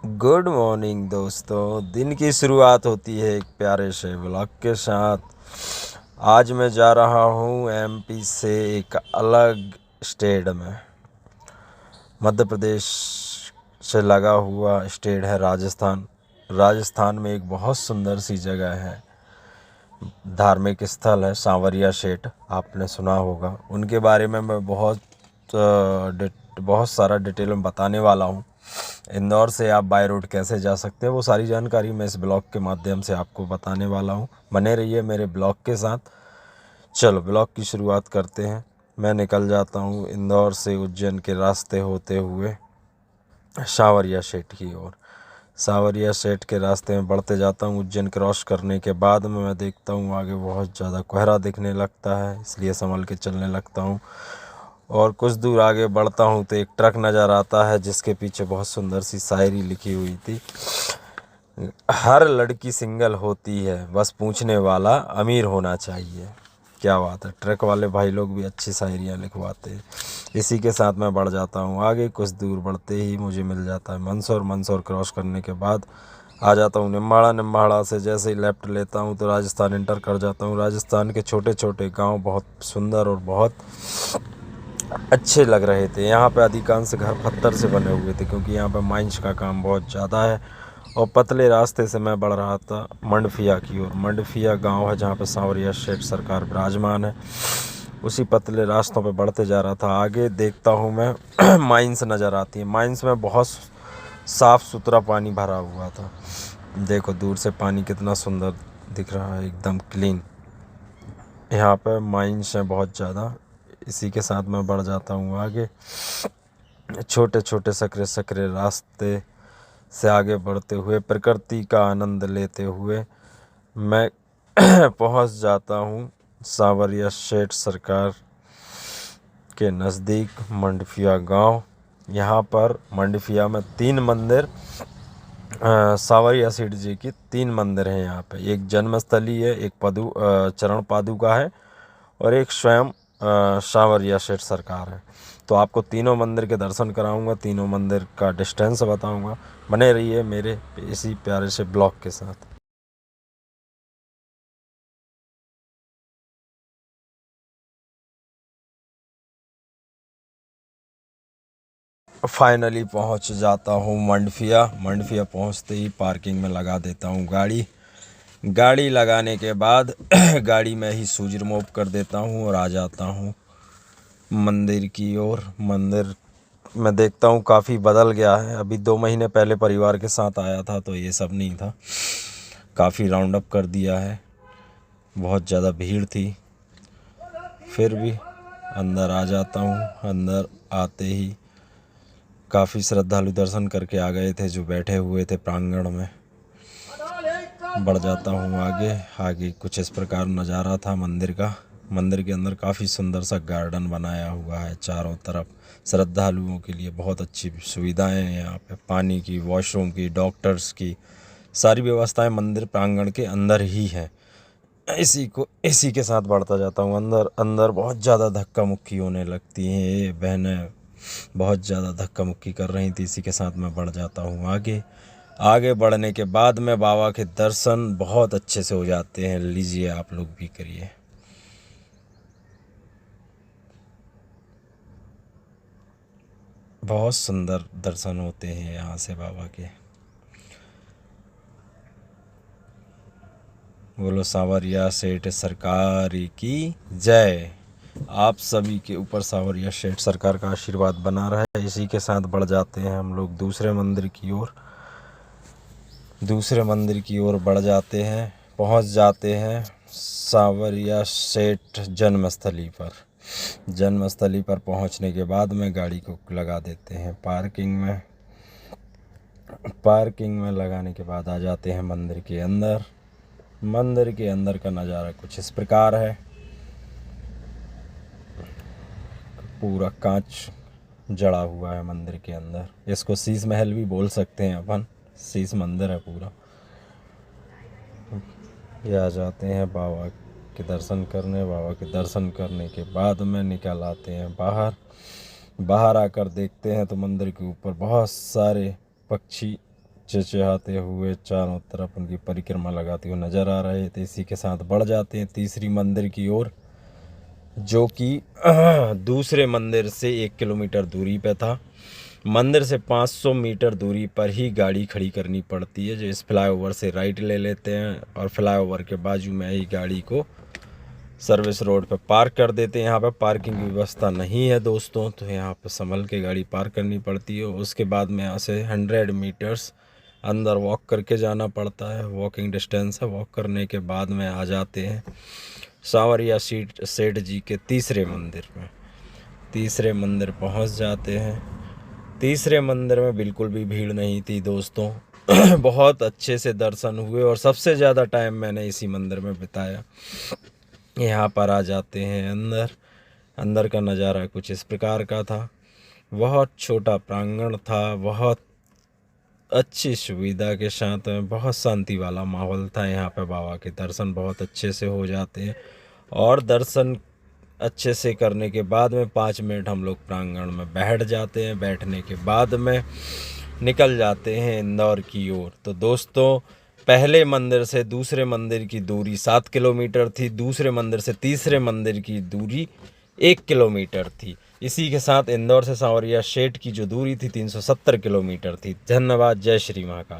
Good morning दोस्तों। दिन की शुरुआत होती है एक प्यारे से व्लॉग के साथ। आज मैं जा रहा हूँ एमपी से एक अलग स्टेट में। मध्य प्रदेश से लगा हुआ स्टेट है राजस्थान। राजस्थान में एक बहुत सुंदर सी जगह है, धार्मिक स्थल है सांवरिया सेठ। आपने सुना होगा उनके बारे में। मैं बहुत सारा डिटेल में बताने वाला हूँ। इंदौर से आप बाय रोड कैसे जा सकते हैं वो सारी जानकारी मैं इस ब्लॉग के माध्यम से आपको बताने वाला हूँ। बने रहिए मेरे ब्लॉग के साथ। चलो ब्लॉग की शुरुआत करते हैं। मैं निकल जाता हूँ इंदौर से उज्जैन के रास्ते होते हुए सांवरिया सेठ की ओर। सांवरिया सेठ के रास्ते में बढ़ते जाता हूँ। उज्जैन क्रॉस करने के बाद में मैं देखता हूँ आगे बहुत ज़्यादा कोहरा दिखने लगता है, इसलिए संभल के चलने लगता हूँ। और कुछ दूर आगे बढ़ता हूँ तो एक ट्रक नज़र आता है जिसके पीछे बहुत सुंदर सी शायरी लिखी हुई थी। हर लड़की सिंगल होती है, बस पूछने वाला अमीर होना चाहिए। क्या बात है, ट्रक वाले भाई लोग भी अच्छी शायरियाँ लिखवाते हैं। इसी के साथ मैं बढ़ जाता हूँ आगे। कुछ दूर बढ़ते ही मुझे मिल जाता है मंदसौर। मंदसौर क्रॉस करने के बाद आ जाता हूँ निम्बाड़ा। निम्बाड़ा से जैसे ही लेफ़्ट लेता हूँ तो राजस्थान इंटर कर जाता हूँ। राजस्थान के छोटे छोटे गांव बहुत सुंदर और बहुत अच्छे लग रहे थे। यहाँ पे अधिकांश घर पत्थर से बने हुए थे क्योंकि यहाँ पे माइंस का काम बहुत ज़्यादा है। और पतले रास्ते से मैं बढ़ रहा था मंडफिया की ओर। मंडफिया गांव है जहाँ पे सांवरिया सेठ सरकार विराजमान है। उसी पतले रास्तों पे बढ़ते जा रहा था। आगे देखता हूँ मैं माइंस नज़र आती है। माइंस में बहुत साफ़ सुथरा पानी भरा हुआ था। देखो दूर से पानी कितना सुंदर दिख रहा है, एकदम क्लीन। यहाँ पे माइंस हैं बहुत ज़्यादा। इसी के साथ मैं बढ़ जाता हूँ आगे। छोटे छोटे सकरे सकरे रास्ते से आगे बढ़ते हुए प्रकृति का आनंद लेते हुए मैं पहुँच जाता हूँ सांवरिया सेठ सरकार के नज़दीक मंडफिया गांव। यहाँ पर मंडफिया में 3 मंदिर, सांवरिया सेठ जी की 3 मंदिर हैं यहाँ पे। एक जन्मस्थली है, एक चरण पादुका है और एक स्वयं सांवरिया सेठ सरकार है। तो आपको तीनों मंदिर के दर्शन कराऊंगा, तीनों मंदिर का डिस्टेंस बताऊंगा। बने रहिए मेरे इसी प्यारे से ब्लॉग के साथ। फाइनली पहुंच जाता हूं मंडफिया। मंडफिया पहुंचते ही पार्किंग में लगा देता हूं गाड़ी। गाड़ी लगाने के बाद गाड़ी में ही स्विच रिमूव कर देता हूं और आ जाता हूं मंदिर की ओर। मंदिर मैं देखता हूँ काफ़ी बदल गया है। अभी 2 महीने पहले परिवार के साथ आया था तो ये सब नहीं था। काफ़ी राउंड अप कर दिया है, बहुत ज़्यादा भीड़ थी। फिर भी अंदर आ जाता हूँ। अंदर आते ही काफ़ी श्रद्धालु दर्शन करके आ गए थे जो बैठे हुए थे प्रांगण में। बढ़ जाता हूँ आगे। आगे कुछ इस प्रकार नज़ारा था मंदिर का। मंदिर के अंदर काफ़ी सुंदर सा गार्डन बनाया हुआ है। चारों तरफ श्रद्धालुओं के लिए बहुत अच्छी सुविधाएं हैं। यहाँ पे पानी की, वॉशरूम की, डॉक्टर्स की सारी व्यवस्थाएं मंदिर प्रांगण के अंदर ही है। इसी के साथ बढ़ता जाता हूँ अंदर। अंदर बहुत ज़्यादा धक्का मुक्की होने लगती हैं। ये बहनें बहुत ज़्यादा धक्का मुक्की कर रही थी। इसी के साथ मैं बढ़ जाता हूँ आगे। आगे बढ़ने के बाद में बाबा के दर्शन बहुत अच्छे से हो जाते हैं। लीजिए आप लोग भी करिए। बहुत सुंदर दर्शन होते हैं यहाँ से बाबा के। बोलो सांवरिया सेठ सरकार की जय। आप सभी के ऊपर सांवरिया सेठ सरकार का आशीर्वाद बना रहे। इसी के साथ बढ़ जाते हैं हम लोग दूसरे मंदिर की ओर। दूसरे मंदिर की ओर बढ़ जाते हैं, पहुंच जाते हैं सांवरिया सेठ जन्मस्थली पर। जन्मस्थली पर पहुंचने के बाद में गाड़ी को लगा देते हैं पार्किंग में। पार्किंग में लगाने के बाद आ जाते हैं मंदिर के अंदर। मंदिर के अंदर का नज़ारा कुछ इस प्रकार है। पूरा कांच जड़ा हुआ है मंदिर के अंदर। इसको शीश महल भी बोल सकते हैं अपन। शीश मंदिर है पूरा। ये आ जाते हैं बाबा के दर्शन करने। बाबा के दर्शन करने के बाद में निकल आते हैं बाहर। बाहर आकर देखते हैं तो मंदिर के ऊपर बहुत सारे पक्षी चिचहाते हुए चारों तरफ उनकी परिक्रमा लगाते हुए नज़र आ रहे थे। इसी के साथ बढ़ जाते हैं तीसरी मंदिर की ओर, जो कि दूसरे मंदिर से 1 किलोमीटर दूरी पे था। मंदिर से 500 मीटर दूरी पर ही गाड़ी खड़ी करनी पड़ती है, जो इस फ्लाईओवर से राइट ले लेते हैं और फ्लाईओवर के बाजू में ही गाड़ी को सर्विस रोड पे पार्क कर देते हैं। यहाँ पे पार्किंग की व्यवस्था नहीं है दोस्तों, तो यहाँ पे संभल के गाड़ी पार्क करनी पड़ती है। उसके बाद में यहाँ से 100 मीटर्स अंदर वॉक करके जाना पड़ता है, वॉकिंग डिस्टेंस है। वॉक करने के बाद में आ जाते हैं सांवरिया सेठ जी के तीसरे मंदिर में। तीसरे मंदिर पहुँच जाते हैं। तीसरे मंदिर में बिल्कुल भी भीड़ नहीं थी दोस्तों। बहुत अच्छे से दर्शन हुए और सबसे ज़्यादा टाइम मैंने इसी मंदिर में बिताया। यहाँ पर आ जाते हैं अंदर। अंदर का नज़ारा कुछ इस प्रकार का था। बहुत छोटा प्रांगण था, बहुत अच्छी सुविधा के साथ में, बहुत शांति वाला माहौल था। यहाँ पे बाबा के दर्शन बहुत अच्छे से हो जाते हैं और दर्शन अच्छे से करने के बाद में 5 मिनट हम लोग प्रांगण में बैठ जाते हैं। बैठने के बाद में निकल जाते हैं इंदौर की ओर। तो दोस्तों, पहले मंदिर से दूसरे मंदिर की दूरी 7 किलोमीटर थी, दूसरे मंदिर से तीसरे मंदिर की दूरी 1 किलोमीटर थी। इसी के साथ इंदौर से सांवरिया सेठ की जो दूरी थी 370 किलोमीटर थी। धन्यवाद। जय श्री महाकाल।